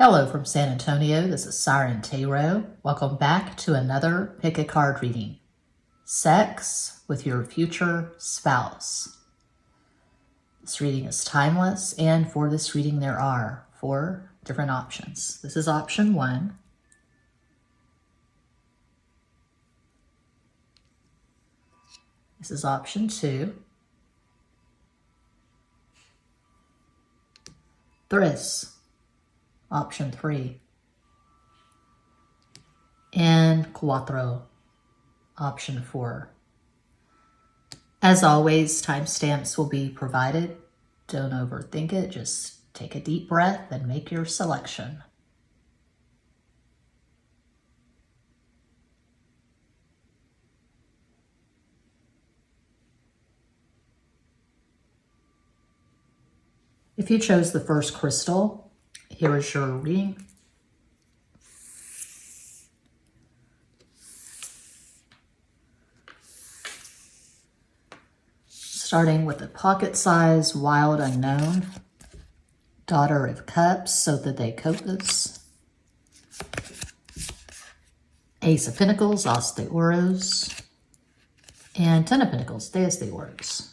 Hello from San Antonio, this is Siren Tarot. Welcome back to another pick a card reading. Sex with your future spouse. This reading is timeless, and for this reading there are 4 different options. This is option 1. This is option 2. 3. Option 3. And 4. Option 4. As always, timestamps will be provided. Don't overthink it. Just take a deep breath and make your selection. If you chose the first crystal, here is your reading. Starting with the pocket-sized Wild Unknown, Daughter of Cups, so that they Copas, Ace of Pentacles, As de Oros, and 10 of Pentacles, Deus de Oros.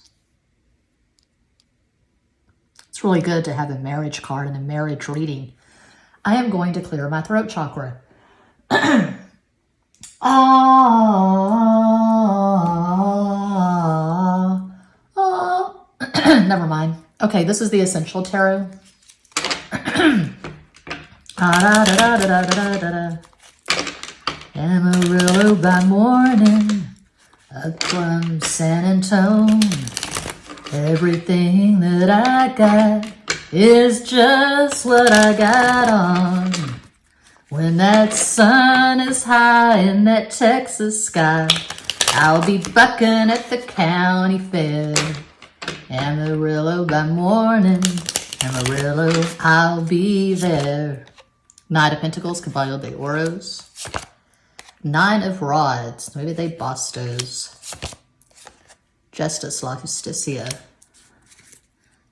It's really good to have a marriage card and a marriage reading. I am going to clear my throat chakra. Never mind. Okay, this is the Essential Tarot. Amarillo by morning, up from San Antonio. Everything that I got is just what I got on. When that sun is high in that Texas sky, I'll be bucking at the county fair. Amarillo by morning, Amarillo, I'll be there. Knight of Pentacles, Caballo de Oros. 9 of Rods, maybe they Bastos. Justice, La Justicia.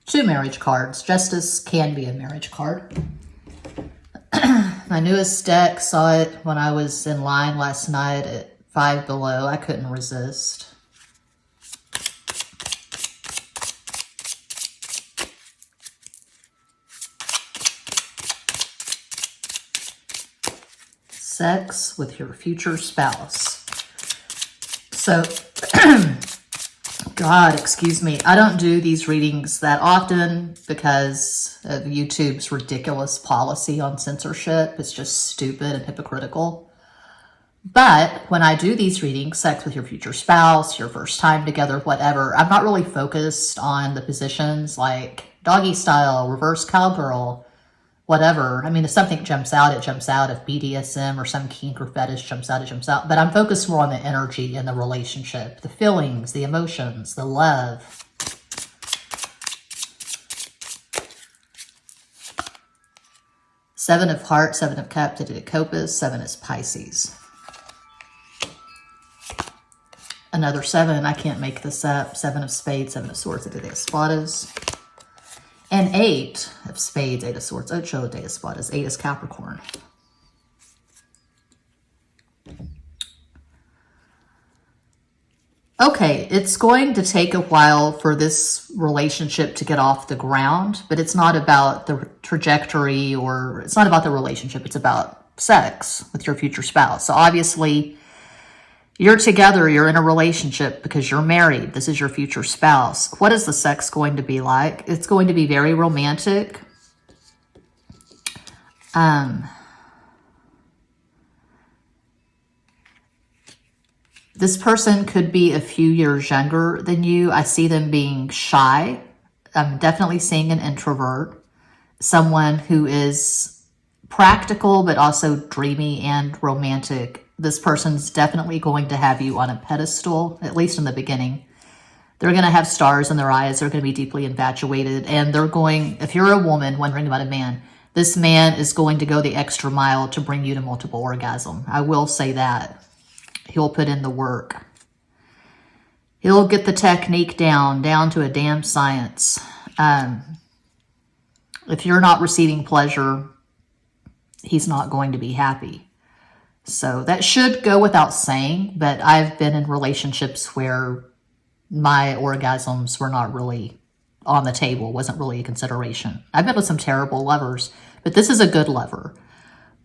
2 marriage cards. Justice can be a marriage card. My newest deck saw it when I was in line last night at 5 Below. I couldn't resist. Sex with your future spouse. So, God, excuse me. I don't do these readings that often because of YouTube's ridiculous policy on censorship. It's just stupid and hypocritical. But when I do these readings, sex with your future spouse, your first time together, whatever, I'm not really focused on the positions like doggy style, reverse cowgirl, whatever. I mean, if something jumps out, it jumps out. If BDSM or some kink or fetish jumps out, it jumps out. But I'm focused more on the energy in the relationship, the feelings, the emotions, the love. Seven of Hearts, 7 of Cups, 8 of Copas, 7 is Pisces. Another 7, I can't make this up. 7 of Spades, 7 of Swords, 8 of Espadas. And 8 of Spades, 8 of Swords, 8 de Espadas, 8 is Capricorn. Okay, it's going to take a while for this relationship to get off the ground, but it's not about the trajectory or it's not about the relationship. It's about sex with your future spouse. So obviously, you're together, you're in a relationship because you're married. This is your future spouse. What is the sex going to be like? It's going to be very romantic. This person could be a few years younger than you. I see them being shy. I'm definitely seeing an introvert. Someone who is practical but also dreamy and romantic. This person's definitely going to have you on a pedestal, at least in the beginning. They're going to have stars in their eyes. They're going to be deeply infatuated. And they're going, if you're a woman wondering about a man, this man is going to go the extra mile to bring you to multiple orgasm. I will say that. He'll put in the work. He'll get the technique down to a damn science. If you're not receiving pleasure, he's not going to be happy. So that should go without saying, but I've been in relationships where my orgasms were not really on the table, wasn't really a consideration. I've been with some terrible lovers, but this is a good lover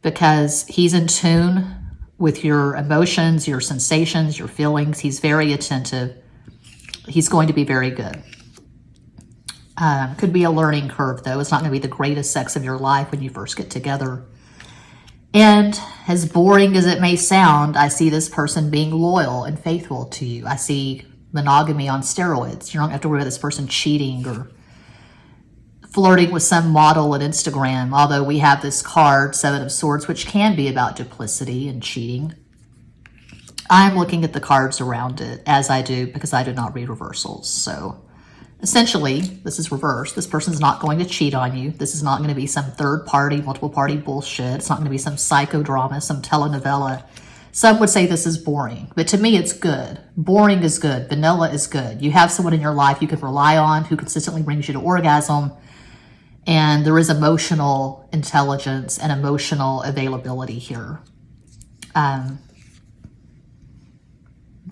because he's in tune with your emotions, your sensations, your feelings. He's very attentive. He's going to be very good. Could be a learning curve, though. It's not going to be the greatest sex of your life when you first get together. And as boring as it may sound, I see this person being loyal and faithful to you. I see monogamy on steroids. You don't have to worry about this person cheating or flirting with some model on Instagram, although we have this card, Seven of Swords, which can be about duplicity and cheating. I'm looking at the cards around it, as I do, because I do not read reversals. So essentially, this is reversed. This person's not going to cheat on you. This is not going to be some third party, multiple party bullshit. It's not going to be some psychodrama, some telenovela. Some would say this is boring, but to me, it's good. Boring is good. Vanilla is good. You have someone in your life you can rely on who consistently brings you to orgasm, and there is emotional intelligence and emotional availability here.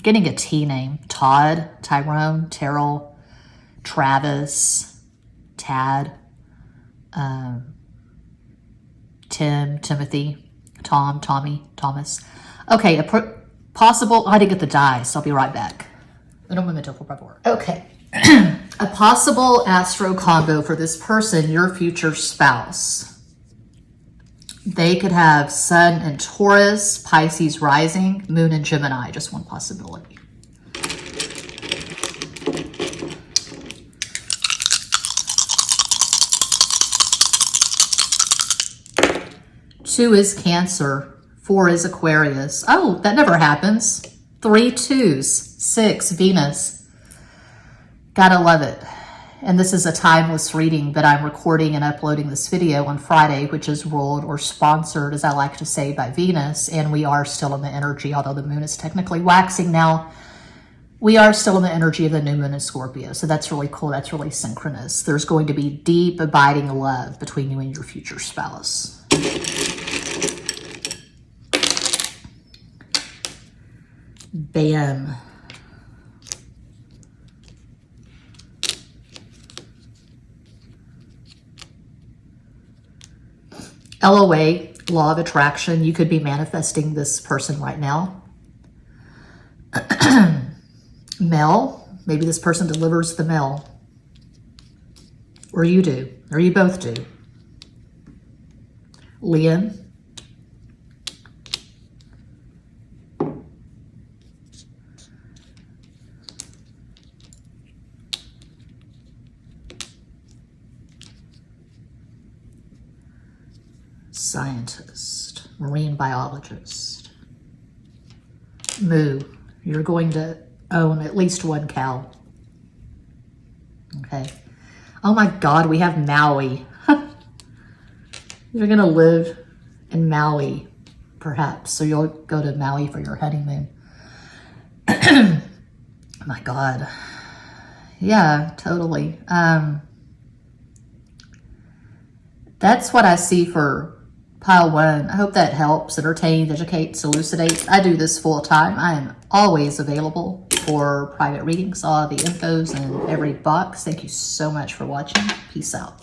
Getting a T name: Todd, Tyrone, Terrell, Travis, Tad, Tim, Timothy, Tom, Tommy, Thomas. Okay, possible, I didn't get the die, so I'll be right back. Okay, a possible astro combo for this person, your future spouse. They could have Sun in Taurus, Pisces rising, Moon in Gemini, just one possibility. Two is Cancer. 4 is Aquarius. Oh, that never happens. 3 2s. 6, Venus. Gotta love it. And this is a timeless reading, but I'm recording and uploading this video on Friday, which is ruled or sponsored, as I like to say, by Venus. And we are still in the energy, although the moon is technically waxing now. We are still in the energy of the new moon in Scorpio. So that's really cool. That's really synchronous. There's going to be deep, abiding love between you and your future spouse. Bam. LOA, law of attraction. You could be manifesting this person right now. Mail. Maybe this person delivers the mail. Or you do. Or you both do. Liam. Scientist, marine biologist. Moo, you're going to own at least one cow. Okay. Oh my God, we have Maui. You're going to live in Maui, perhaps. So you'll go to Maui for your honeymoon. My God. Yeah, totally. That's what I see for Pile 1. I hope that helps, entertains, educates, elucidates. I do this full time. I am always available for private readings. All the info's in every box. Thank you so much for watching. Peace out.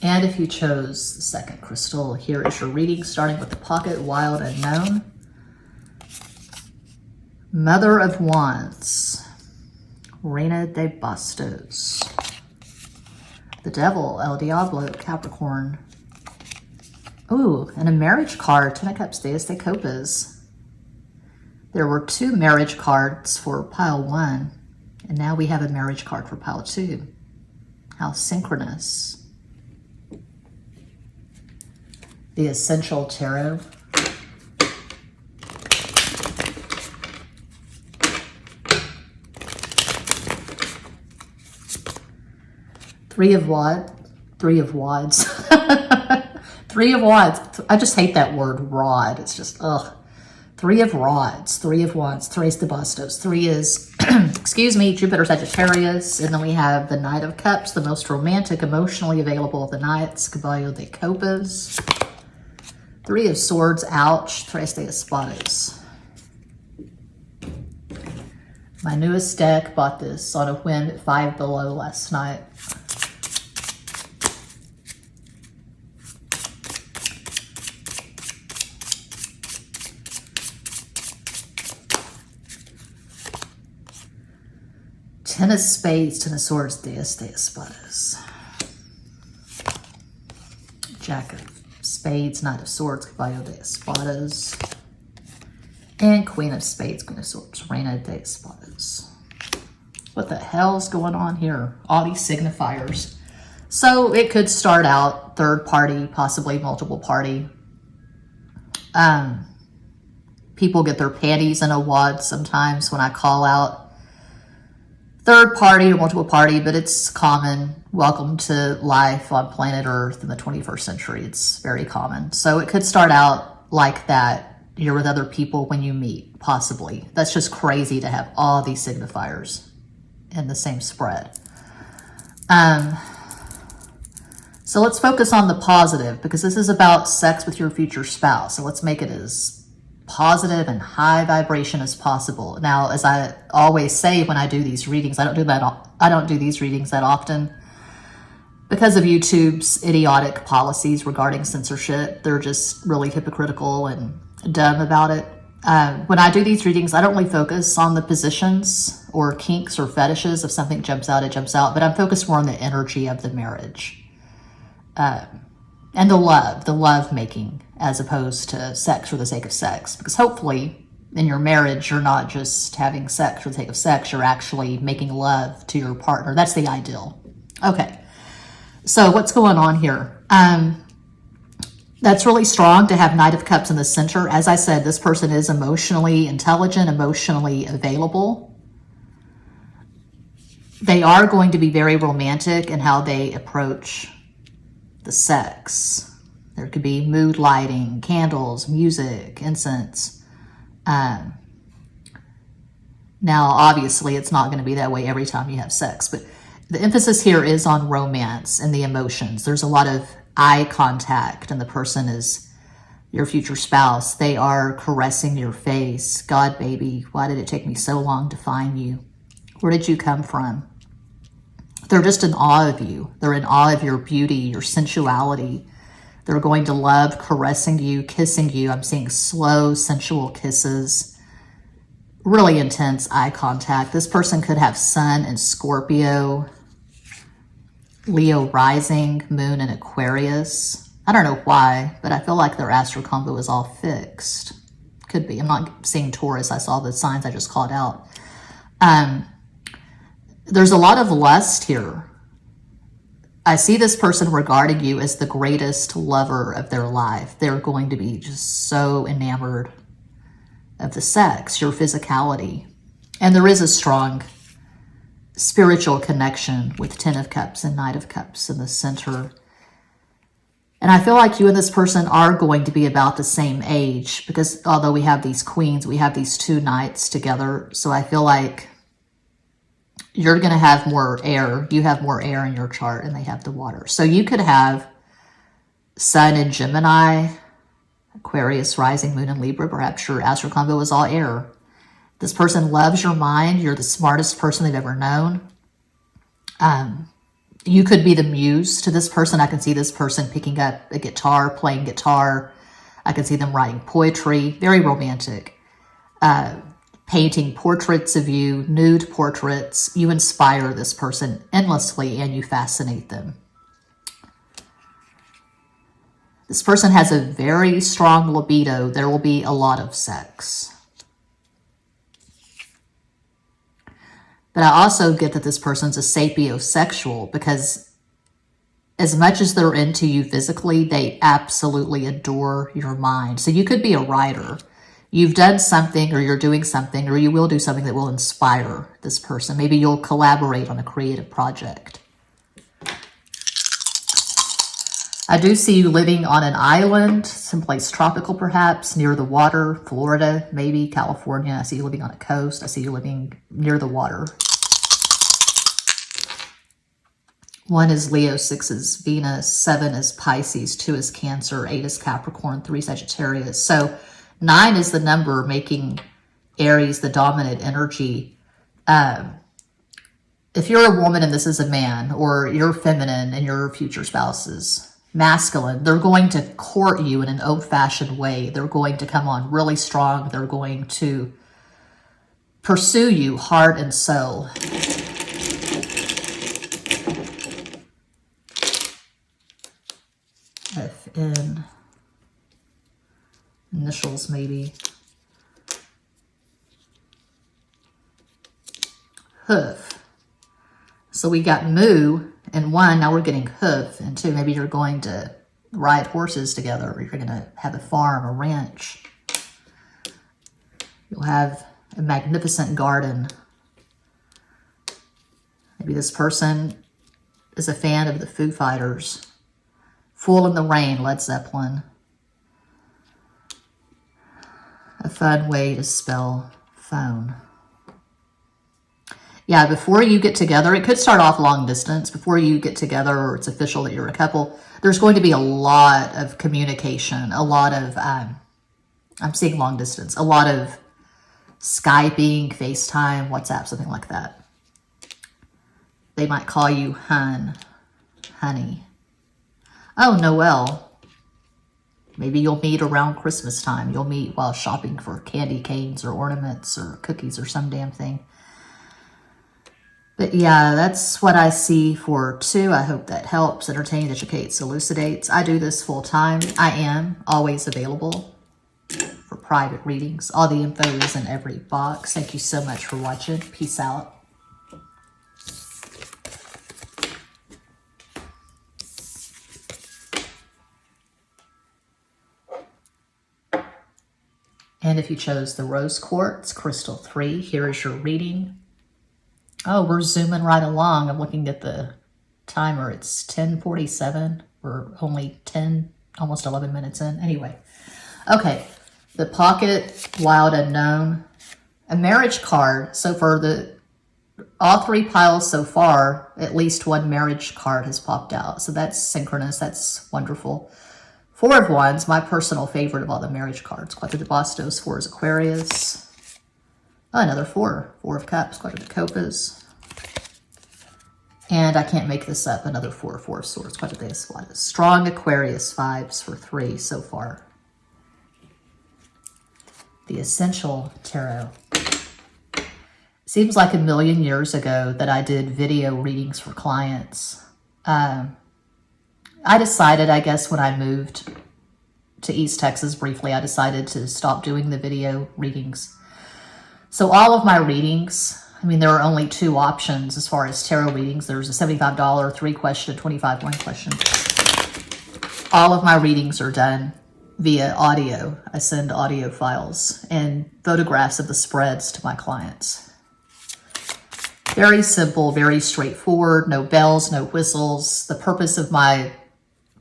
And if you chose the second crystal, here is your reading, starting with the pocket, Wild Unknown. Mother of Wands, Reina de Bastos. The Devil, El Diablo, Capricorn. Ooh, and a marriage card, Ten of Cups, Deus de Copas. There were 2 marriage cards for Pile 1, and now we have a marriage card for Pile 2. How synchronous. The Essential Tarot. Three of Wands. Three of Wands. I just hate that word rod. It's just, ugh. Three of Rods, Three of Wands, Tres de Bastos. Three is, excuse me, Jupiter Sagittarius. And then we have the Knight of Cups, the most romantic, emotionally available of the Knights, Caballo de Copas. Three of Swords, ouch, Tres de Espadas. My newest deck, bought this on a whim at 5 below last night. Ten of Spades, Ten of Swords, Deus de Espadas. Jack of Spades, Knight of Swords, Caballo de Espadas. And Queen of Spades, Queen of Swords, Reina de Espadas. What the hell's going on here? All these signifiers. So it could start out third party, possibly multiple party. People get their panties in a wad sometimes when I call out third party or multiple party, but it's common. Welcome to life on planet Earth in the 21st century. It's very common. So it could start out like that. You're with other people when you meet, possibly. That's just crazy to have all these signifiers in the same spread. So let's focus on the positive, because this is about sex with your future spouse. So let's make it as positive and high vibration as possible. Now, as I always say when I do these readings, I don't do these readings that often because of YouTube's idiotic policies regarding censorship. They're just really hypocritical and dumb about it. When I do these readings, I don't really focus on the positions or kinks or fetishes. If something jumps out, it jumps out, but I'm focused more on the energy of the marriage. And the love making, as opposed to sex for the sake of sex. Because hopefully in your marriage, you're not just having sex for the sake of sex, you're actually making love to your partner. That's the ideal. Okay, so what's going on here? That's really strong to have Knight of Cups in the center. As I said, this person is emotionally intelligent, emotionally available. They are going to be very romantic in how they approach the sex. There could be mood lighting, candles, music, incense. Now, obviously, it's not going to be that way every time you have sex, but the emphasis here is on romance and the emotions. There's a lot of eye contact, and the person is your future spouse. They are caressing your face. God, baby, why did it take me so long to find you? Where did you come from? They're just in awe of you. They're in awe of your beauty, your sensuality. They're going to love caressing you, kissing you. I'm seeing slow, sensual kisses. Really intense eye contact. This person could have Sun in Scorpio, Leo rising, Moon in Aquarius. I don't know why, but I feel like their astro combo is all fixed. Could be. I'm not seeing Taurus. I saw the signs I just called out. There's a lot of lust here. I see this person regarding you as the greatest lover of their life. They're going to be just so enamored of the sex, your physicality. And there is a strong spiritual connection with Ten of Cups and Knight of Cups in the center. And I feel like you and this person are going to be about the same age, because although we have these queens, we have these two knights together. So I feel like you're going to have more air. You have more air in your chart, and they have the water. So you could have Sun in Gemini, Aquarius, rising, Moon in Libra. Perhaps your astro combo is all air. This person loves your mind. You're the smartest person they've ever known. You could be the muse to this person. I can see this person picking up a guitar, playing guitar. I can see them writing poetry. Very romantic. Painting portraits of you, nude portraits. You inspire this person endlessly and you fascinate them. This person has a very strong libido. There will be a lot of sex. But I also get that this person's a sapiosexual, because as much as they're into you physically, they absolutely adore your mind. So you could be a writer. You've done something, or you're doing something, or you will do something that will inspire this person. Maybe you'll collaborate on a creative project. I do see you living on an island, someplace tropical perhaps, near the water, Florida, maybe California. I see you living on a coast. I see you living near the water. 1 is Leo, 6 is Venus, 7 is Pisces, 2 is Cancer, 8 is Capricorn, 3 Sagittarius. So 9 is the number making Aries the dominant energy. If you're a woman and this is a man, or you're feminine and your future spouse is masculine, they're going to court you in an old-fashioned way. They're going to come on really strong. They're going to pursue you heart and soul. FN, initials maybe. Hoof. So we got moo in 1, now we're getting hoof in 2. Maybe you're going to ride horses together, or you're going to have a farm, a ranch. You'll have a magnificent garden. Maybe this person is a fan of the Foo Fighters. Fool in the Rain, Led Zeppelin. A fun way to spell phone. Yeah, before you get together, it could start off long distance. Before you get together, or it's official that you're a couple, there's going to be a lot of communication, a lot of, I'm seeing long distance, a lot of Skyping, FaceTime, WhatsApp, something like that. They might call you hun, honey. Oh, Noel. Maybe you'll meet around Christmas time. You'll meet while shopping for candy canes or ornaments or cookies or some damn thing. But yeah, that's what I see for 2. I hope that helps, entertains, educates, elucidates. I do this full time. I am always available for private readings. All the info is in every box. Thank you so much for watching. Peace out. And if you chose the Rose Quartz, Crystal 3, here is your reading. Oh, we're zooming right along. I'm looking at the timer. It's 10:47. We're only 10, almost 11 minutes in. Anyway, okay. The Pocket, Wild Unknown, a marriage card. So for all 3 piles so far, at least 1 marriage card has popped out. So that's synchronous. That's wonderful. 4 of Wands, my personal favorite of all the marriage cards. Cuatro de Bastos, 4 is Aquarius. Oh, another 4. 4 of Cups, Cuatro de Copas. And I can't make this up, another 4. 4 of Swords, Cuatro de Espadas. Strong Aquarius 5s for 3 so far. The Essential Tarot. Seems like a million years ago that I did video readings for clients. I decided, I guess, when I moved to East Texas briefly, I decided to stop doing the video readings. So all of my readings, I mean, there are only 2 options as far as tarot readings. There's a $75 3-question, 25 1-question. All of my readings are done via audio. I send audio files and photographs of the spreads to my clients. Very simple, very straightforward, no bells, no whistles. The purpose of my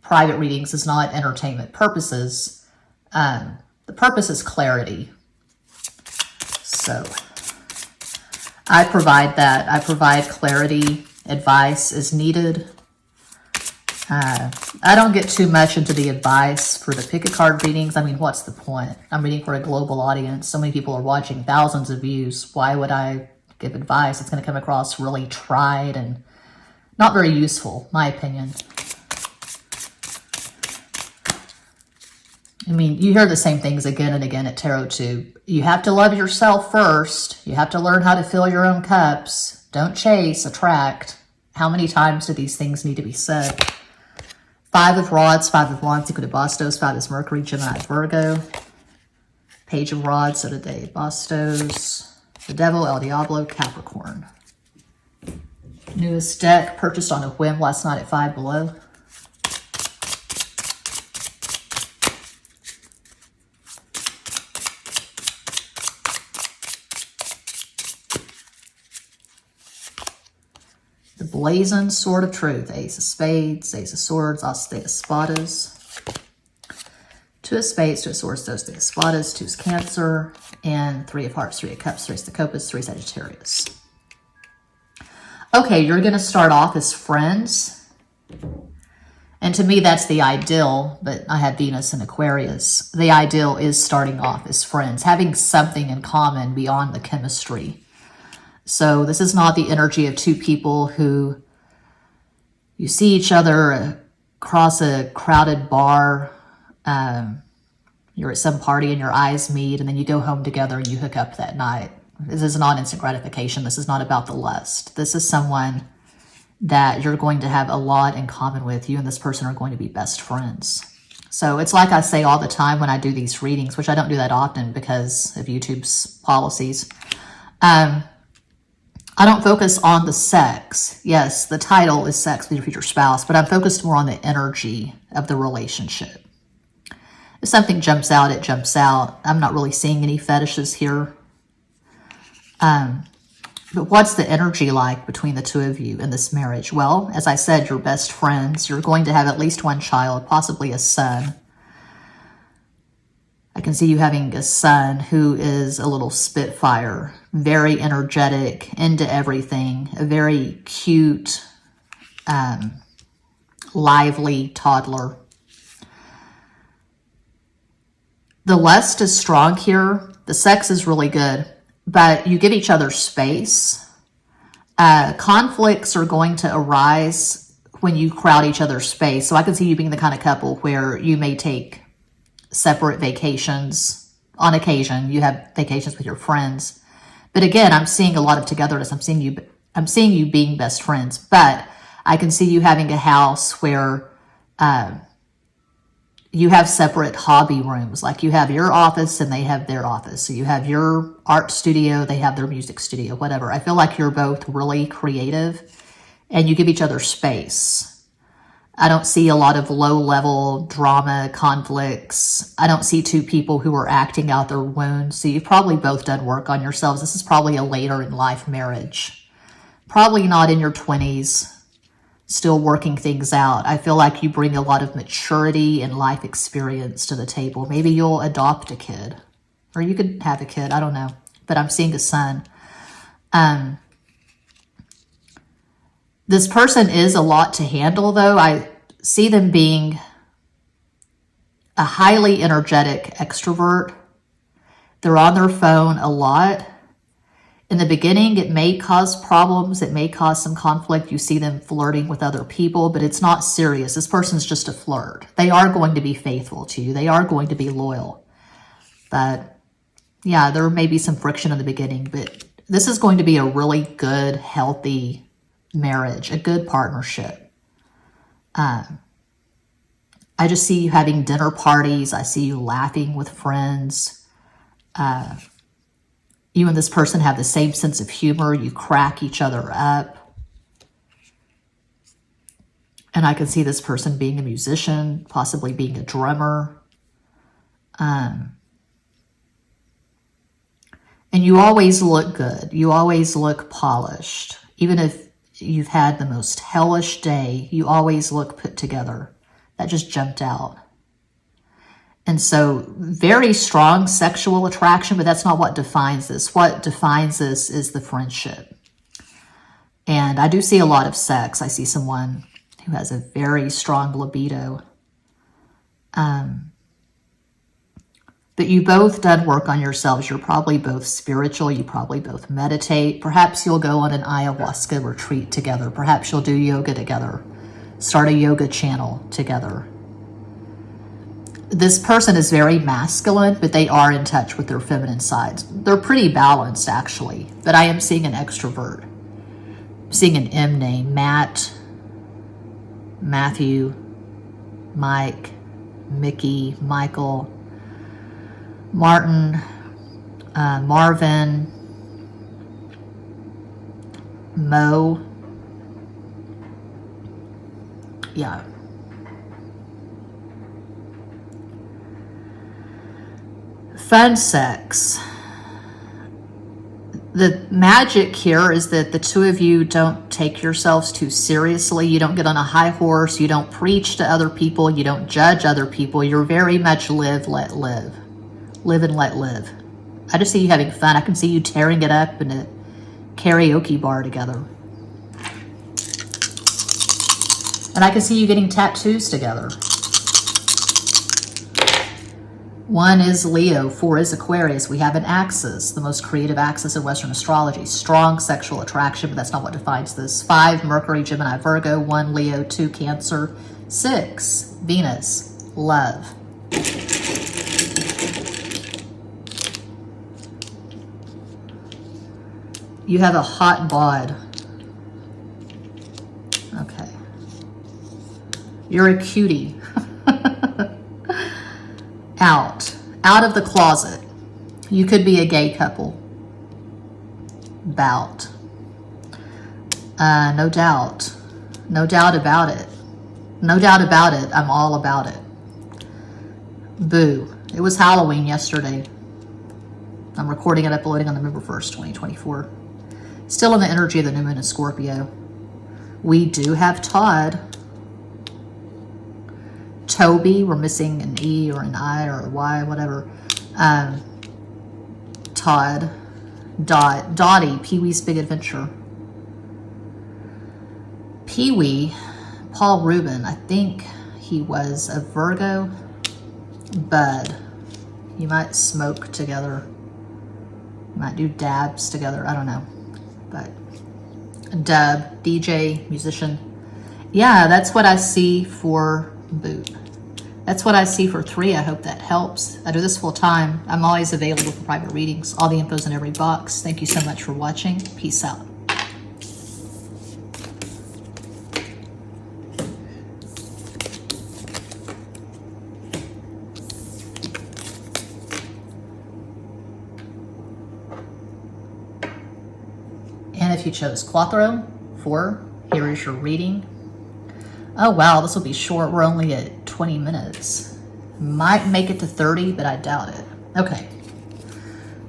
private readings is not entertainment purposes. The purpose is clarity. So I provide that. I provide clarity, advice as needed. I don't get too much into the advice for the pick-a-card readings. I mean, what's the point? I'm reading for a global audience. So many people are watching, thousands of views. Why would I give advice? It's going to come across really tried and not very useful, my opinion. I mean, you hear the same things again and again at TarotTube. You have to love yourself first. You have to learn how to fill your own cups. Don't chase, attract. How many times do these things need to be said? 5 of Rods, 5 of Wands, Cinco de Bastos, 5 is Mercury, Gemini, Virgo. Page of Rods, Soto de Bastos. The Devil, El Diablo, Capricorn. Newest deck, purchased on a whim last night at Five Below. blazing sword of truth. Ace of spades, ace of swords, as de espadas. Two of spades, two of swords, dos de espadas, two is Cancer, and three of hearts, three of cups, three of copas, three Sagittarius. Okay, you're going to start off as friends. And to me, that's the ideal, but I have Venus in Aquarius. The ideal is starting off as friends, having something in common beyond the chemistry. So this is not the energy of two people who you see each other across a crowded bar. You're at some party and your eyes meet, and then you go home together and you hook up that night. This is not instant gratification. This is not about the lust. This is someone that you're going to have a lot in common with. You and this person are going to be best friends. So it's like I say all the time when I do these readings, which I don't do that often because of YouTube's policies. I don't focus on the sex. Yes, the title is Sex with Your Future Spouse, but I'm focused more on the energy of the relationship. If something jumps out, it jumps out. I'm not really seeing any fetishes here. But what's the energy like between the two of you in this marriage? Well, as I said, you're best friends. You're going to have at least one child, possibly a son. I can see you having a son who is a little spitfire, very energetic, into everything, a very cute, lively toddler. The lust is strong here. The sex is really good, but you give each other space. Conflicts are going to arise when you crowd each other's space. So I can see you being the kind of couple where you may take separate vacations on occasion. You have vacations with your friends. But again, I'm seeing a lot of togetherness. I'm seeing you being best friends. But I can see you having a house where you have separate hobby rooms. Like you have your office and they have their office. So you have your art studio, they have their music studio, whatever. I feel like you're both really creative and you give each other space. I don't see a lot of low-level drama, conflicts. I don't see two people who are acting out their wounds. So you've probably both done work on yourselves. This is probably a later in life marriage. Probably not in your 20s. Still working things out. I feel like you bring a lot of maturity and life experience to the table. Maybe you'll adopt a kid. Or you could have a kid. I don't know. But I'm seeing a son. This person is a lot to handle, though. I see them being a highly energetic extrovert. They're on their phone a lot. In the beginning, it may cause problems. It may cause some conflict. You see them flirting with other people, but it's not serious. This person's just a flirt. They are going to be faithful to you. They are going to be loyal. But yeah, there may be some friction in the beginning, but this is going to be a really good, healthy marriage, a good partnership. I just see you having dinner parties. I see you laughing with friends. You and this person have the same sense of humor. You crack each other up. And I can see this person being a musician, possibly being a drummer. And you always look good. You always look polished. Even if you've had the most hellish day, you always look put together. That just jumped out. And so very strong sexual attraction, but that's not what defines this. What defines this is the friendship. And I do see a lot of sex. I see someone who has a very strong libido. But you both done work on yourselves. You're probably both spiritual. You probably both meditate. Perhaps you'll go on an ayahuasca retreat together. Perhaps you'll do yoga together. Start a yoga channel together. This person is very masculine, but they are in touch with their feminine sides. They're pretty balanced, actually. But I am seeing an extrovert. I'm seeing an M name. Matt, Matthew, Mike, Mickey, Michael, Martin, Marvin, Mo. Yeah. Fun sex. The magic here is that the two of you don't take yourselves too seriously. You don't get on a high horse. You don't preach to other people. You don't judge other people. You're very much live, let live. Live and let live. I just see you having fun. I can see you tearing it up in a karaoke bar together. And I can see you getting tattoos together. 1 is Leo, 4 is Aquarius. We have an axis, the most creative axis in Western astrology. Strong sexual attraction, but that's not what defines this. 5, Mercury, Gemini, Virgo. 1, Leo. 2, Cancer. 6, Venus, love. You have a hot bod. Okay. You're a cutie. Out of the closet. You could be a gay couple. Bout. No doubt. No doubt about it. No doubt about it. I'm all about it. Boo. It was Halloween yesterday. I'm recording and uploading on November 1st, 2024. Still in the energy of the new moon in Scorpio. We do have Todd. Toby, we're missing an E or an I or a Y, whatever. Todd, Dottie, Pee-wee's Big Adventure. Pee-wee, Paul Rubin, I think he was a Virgo. Bud, you might smoke together. You might do dabs together, I don't know. But Dub, DJ, musician. Yeah, that's what I see for Boot. That's what I see for 3. I hope that helps. I do this full time. I'm always available for private readings. All the info's in every box. Thank you so much for watching. Peace out. And if you chose Cuatro, 4, here is your reading. Oh wow, this will be short. We're only at 20 minutes. Might make it to 30, but I doubt it. Okay.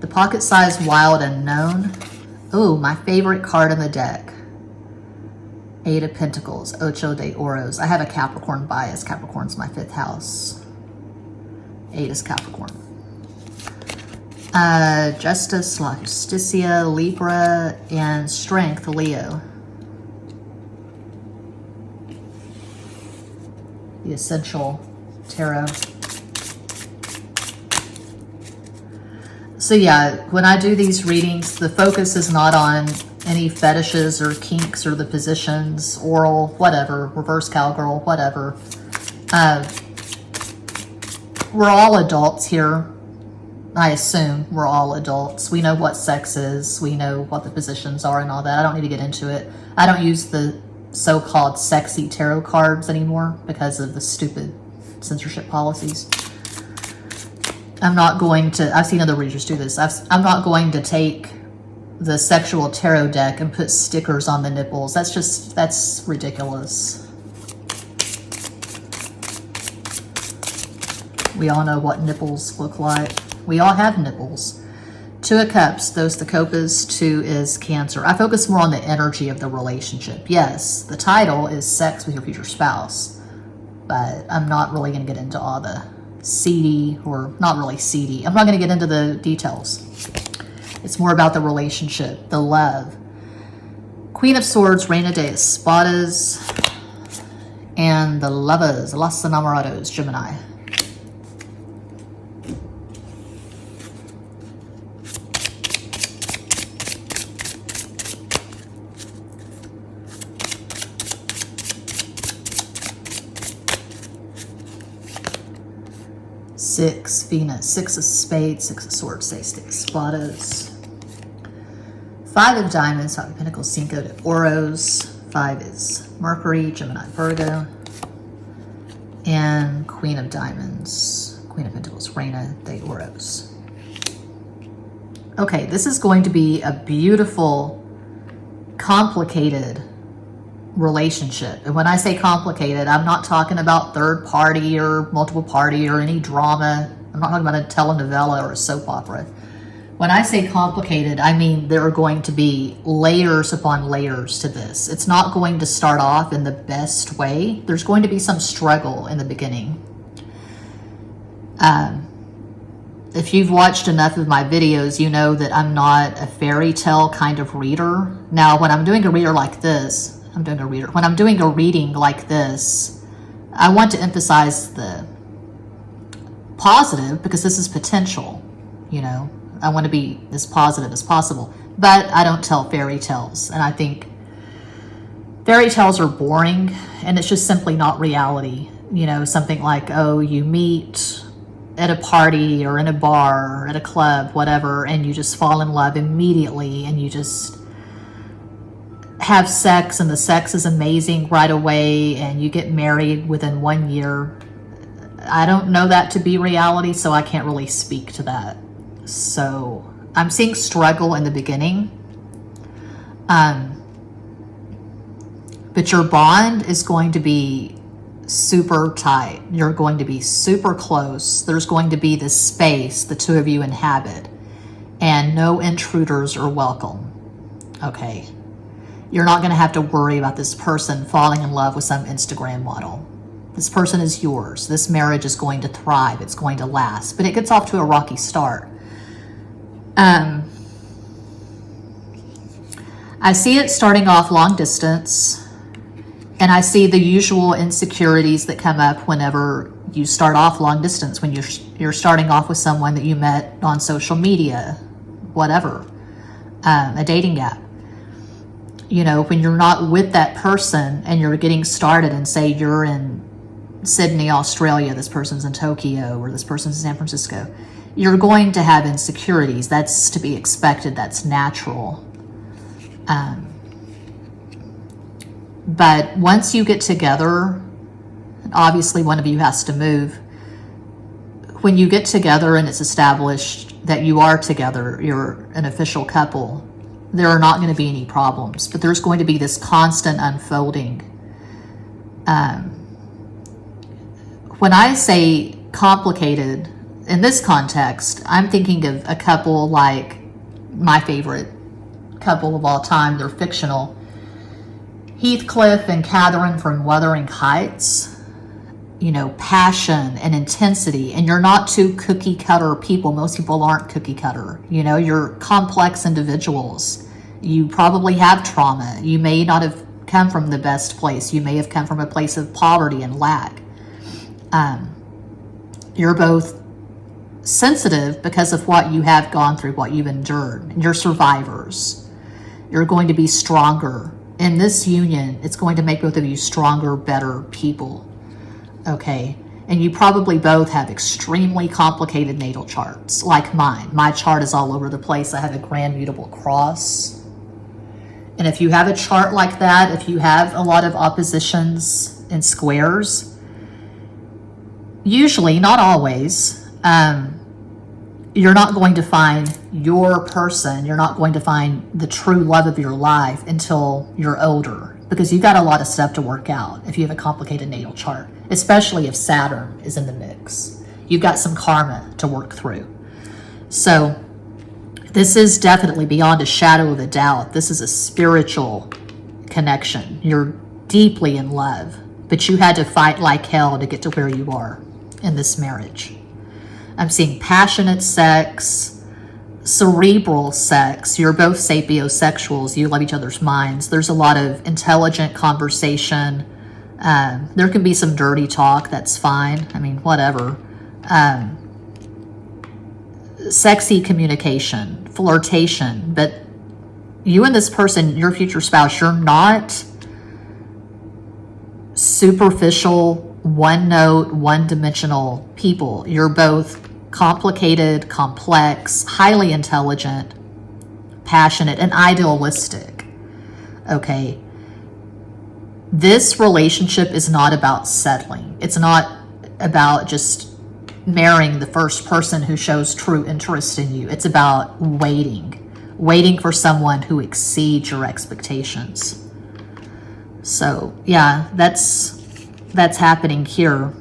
The pocket size Wild Unknown. Ooh, my favorite card in the deck. 8 of Pentacles, Ocho de Oros. I have a Capricorn bias. Capricorn's my 5th house. 8 is Capricorn. Justice, La Justicia, Libra, and Strength, Leo. The Essential Tarot. So yeah, when I do these readings, the focus is not on any fetishes or kinks or the positions, oral, whatever, reverse cowgirl, whatever. We're all adults here. I assume we're all adults. We know what sex is. We know what the positions are and all that. I don't need to get into it. I don't use the so-called sexy tarot cards anymore because of the stupid censorship policies. I'm not going to, I've seen other readers do this. I'm not going to take the sexual tarot deck and put stickers on the nipples. That's ridiculous. We all know what nipples look like. We all have nipples. 2 of Cups, those the copas. 2 is Cancer. I focus more on the energy of the relationship. Yes, the title is Sex with Your Future Spouse, but I'm not really going to get into all the seedy, or not really seedy. I'm not going to get into the details. It's more about the relationship, the love. Queen of Swords, Reina de Espadas, and the Lovers, Los Enamorados, Gemini. Six, Venus. 6 of Spades, 6 of Swords, 6 of Espadas. 5 of Diamonds, 5 of Pentacles, Cinco de Oros. 5 is Mercury, Gemini, Virgo. And Queen of Diamonds, Queen of Pentacles, Reina de Oros. Okay, this is going to be a beautiful, complicated relationship. And when I say complicated, I'm not talking about third party or multiple party or any drama. I'm not talking about a telenovela or a soap opera. When I say complicated, I mean there are going to be layers upon layers to this. It's not going to start off in the best way. There's going to be some struggle in the beginning. If you've watched enough of my videos, you know that I'm not a fairy tale kind of reader. Now, when I'm doing a reader like this, when I'm doing a reading like this, I want to emphasize the positive because this is potential, you know. I want to be as positive as possible, but I don't tell fairy tales. And I think fairy tales are boring and it's just simply not reality. You know, something like, oh, you meet at a party or in a bar or at a club, whatever, and you just fall in love immediately and you just have sex and the sex is amazing right away and you get married within 1 year. I don't know that to be reality, so I can't really speak to that. So I'm seeing struggle in the beginning. But your bond is going to be super tight. You're going to be super close. There's going to be this space the two of you inhabit, and no intruders are welcome. Okay. You're not going to have to worry about this person falling in love with some Instagram model. This person is yours. This marriage is going to thrive. It's going to last. But it gets off to a rocky start. I see it starting off long distance, and I see the usual insecurities that come up whenever you start off long distance, when you're starting off with someone that you met on social media, whatever, a dating app. You know, when you're not with that person and you're getting started, and say you're in Sydney, Australia, this person's in Tokyo, or this person's in San Francisco, you're going to have insecurities. That's to be expected. That's natural. But once you get together, obviously one of you has to move. When you get together and it's established that you are together, you're an official couple, there are not going to be any problems. But there's going to be this constant unfolding. When I say complicated, in this context, I'm thinking of a couple like my favorite couple of all time. They're fictional. Heathcliff and Catherine from Wuthering Heights. You know, passion and intensity. And you're not two cookie cutter people. Most people aren't cookie cutter. You know, you're complex individuals. You probably have trauma. You may not have come from the best place. You may have come from a place of poverty and lack. You're both sensitive because of what you have gone through, what you've endured. You're survivors. You're going to be stronger. In this union, it's going to make both of you stronger, better people. Okay? And you probably both have extremely complicated natal charts, like mine. My chart is all over the place. I have a grand mutable cross. And if you have a chart like that, if you have a lot of oppositions and squares, usually, not always, you're not going to find your person. You're not going to find the true love of your life until you're older, because you've got a lot of stuff to work out if you have a complicated natal chart, especially if Saturn is in the mix. You've got some karma to work through. So this is definitely, beyond a shadow of a doubt, this is a spiritual connection. You're deeply in love, but you had to fight like hell to get to where you are in this marriage. I'm seeing passionate sex, cerebral sex. You're both sapiosexuals. You love each other's minds. There's a lot of intelligent conversation. There can be some dirty talk. That's fine. I mean, whatever. Sexy communication, flirtation. But you and this person, your future spouse, you're not superficial, one note, one dimensional people. You're both complicated, complex, highly intelligent, passionate, and idealistic. Okay. This relationship is not about settling. It's not about just marrying the first person who shows true interest in you. It's about waiting for someone who exceeds your expectations. So yeah, that's happening here.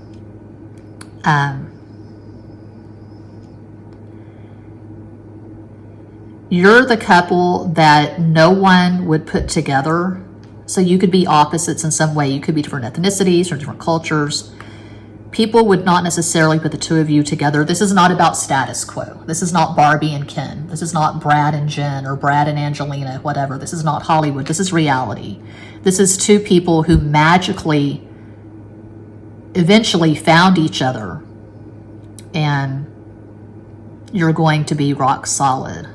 You're the couple that no one would put together. So you could be opposites in some way. You could be different ethnicities or different cultures. People would not necessarily put the two of you together. This is not about status quo. This is not Barbie and Ken. This is not Brad and Jen or Brad and Angelina, whatever. This is not Hollywood. This is reality. This is two people who magically eventually found each other, and you're going to be rock solid.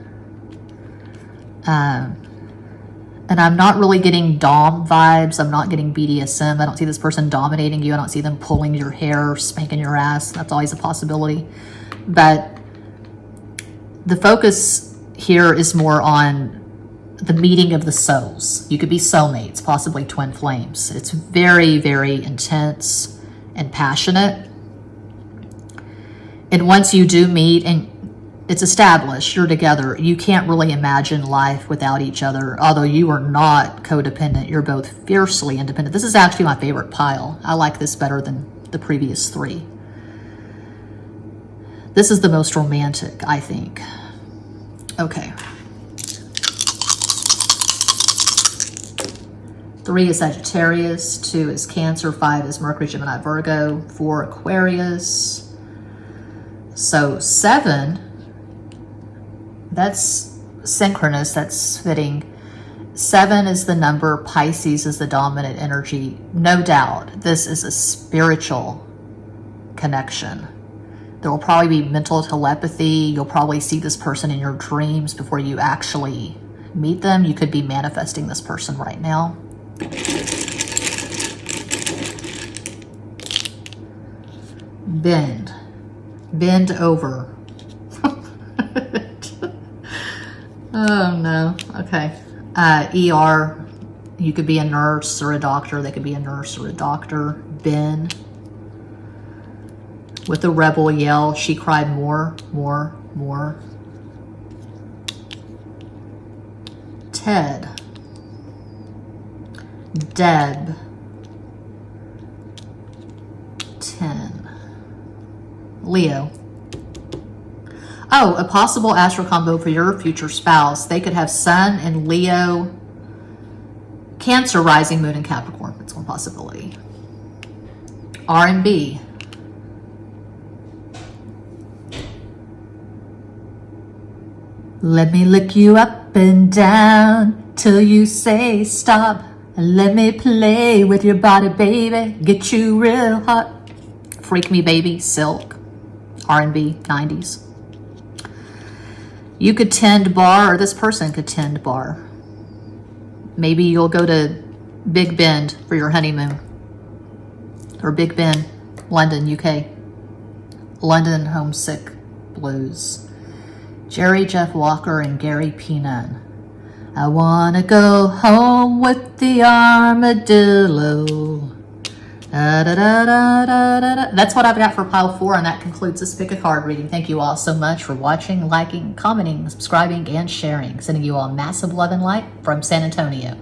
And I'm not really getting Dom vibes. I'm not getting BDSM. I don't see this person dominating you. I don't see them pulling your hair, spanking your ass. That's always a possibility. But the focus here is more on the meeting of the souls. You could be soulmates, possibly twin flames. It's very, very intense and passionate. And once you do meet and it's established, you're together, you can't really imagine life without each other. Although you are not codependent, you're both fiercely independent. This is actually my favorite pile. I like this better than the previous three. This is the most romantic, I think. Okay. 3 is Sagittarius, 2 is Cancer, 5 is Mercury, Gemini, Virgo, 4 Aquarius. So 7, that's synchronous, that's fitting. 7 is the number, Pisces is the dominant energy. No doubt, this is a spiritual connection. There will probably be mental telepathy. You'll probably see this person in your dreams before you actually meet them. You could be manifesting this person right now. Bend over. Oh no. Okay. ER, you could be a nurse or a doctor. They could be a nurse or a doctor. Bend. With a rebel yell, she cried more, more, more. Ted. Deb. 10. Leo. Oh, a possible astral combo for your future spouse. They could have Sun and Leo, Cancer, rising, Moon, and Capricorn. That's one possibility. R&B. Let me lick you up and down till you say stop. And let me play with your body, baby. Get you real hot. Freak Me Baby, Silk. R&B, 90s. You could tend bar, or this person could tend bar. Maybe you'll go to Big Bend for your honeymoon. Or Big Ben, London, UK. London Homesick Blues. Jerry Jeff Walker and Gary Peenan. I wanna go home with the armadillo. Da, da, da, da, da, da. That's what I've got for pile 4, and that concludes this pick a card reading. Thank you all so much for watching, liking, commenting, subscribing, and sharing. Sending you all massive love and light from San Antonio.